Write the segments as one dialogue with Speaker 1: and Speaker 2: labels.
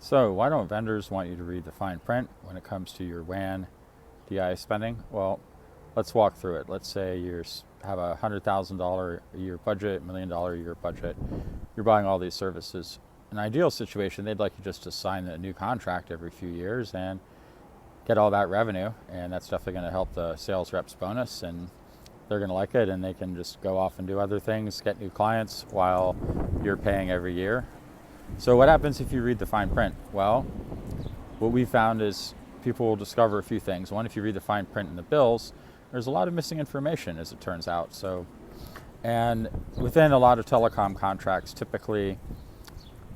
Speaker 1: So why don't vendors want you to read the fine print when it comes to your WAN DI spending? Well, let's walk through it. Let's say you have a $100,000 a year budget, $1 million a year budget. You're buying all these services. In an ideal situation, they'd like you just to sign a new contract every few years and get all that revenue, and that's definitely going to help the sales reps bonus, and they're going to like it, and they can just go off and do other things, get new clients while you're paying every year. So what happens if you read the fine print? Well, what we found is people will discover a few things. One, if you read the fine print in the bills, there's a lot of missing information, as it turns out. And within a lot of telecom contracts, typically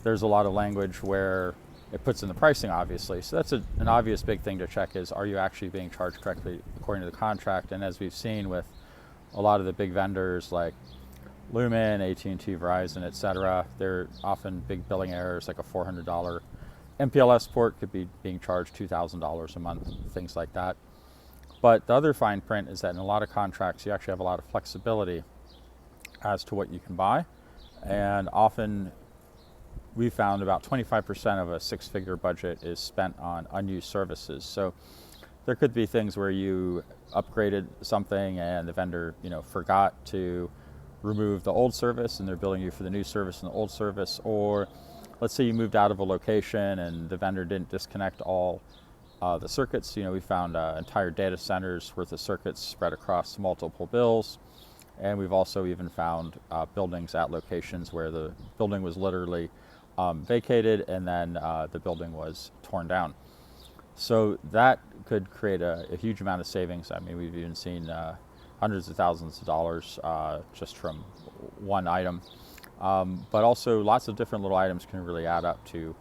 Speaker 1: there's a lot of language where it puts in the pricing, obviously. So that's an obvious big thing to check is, are you actually being charged correctly according to the contract? And as we've seen with a lot of the big vendors like Lumen, AT&T, Verizon, etc., they're often big billing errors, like a $400 MPLS port could be being charged $2,000 a month, things like that. But the other fine print is that in a lot of contracts, you actually have a lot of flexibility as to what you can buy. And often we found about 25% of a six-figure budget is spent on unused services. So there could be things where you upgraded something and the vendor, forgot to remove the old service and they're billing you for the new service and the old service. Or let's say you moved out of a location and the vendor didn't disconnect all the circuits. We found entire data centers worth of circuits spread across multiple bills. And we've also even found buildings at locations where the building was literally vacated and then the building was torn down. So that could create a huge amount of savings. I mean, we've even seen hundreds of thousands of dollars just from one item. But also lots of different little items can really add up to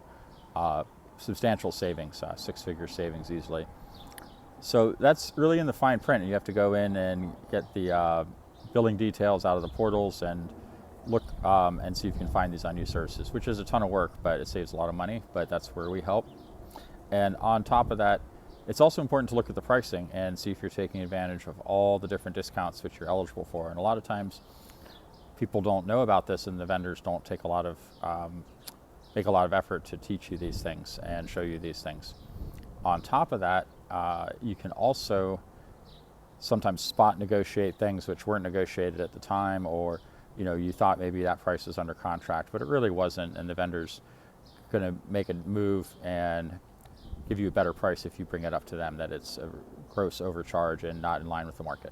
Speaker 1: substantial savings, six-figure savings easily. So that's really in the fine print. You have to go in and get the billing details out of the portals and look and see if you can find these unused services, which is a ton of work, but it saves a lot of money, but that's where we help. And on top of that, it's also important to look at the pricing and see if you're taking advantage of all the different discounts which you're eligible for. And a lot of times people don't know about this, and the vendors don't take make a lot of effort to teach you these things and show you these things. On top of that, you can also sometimes spot negotiate things which weren't negotiated at the time, or you thought maybe that price was under contract, but it really wasn't, and the vendor's going to make a move and give you a better price if you bring it up to them that it's a gross overcharge and not in line with the market.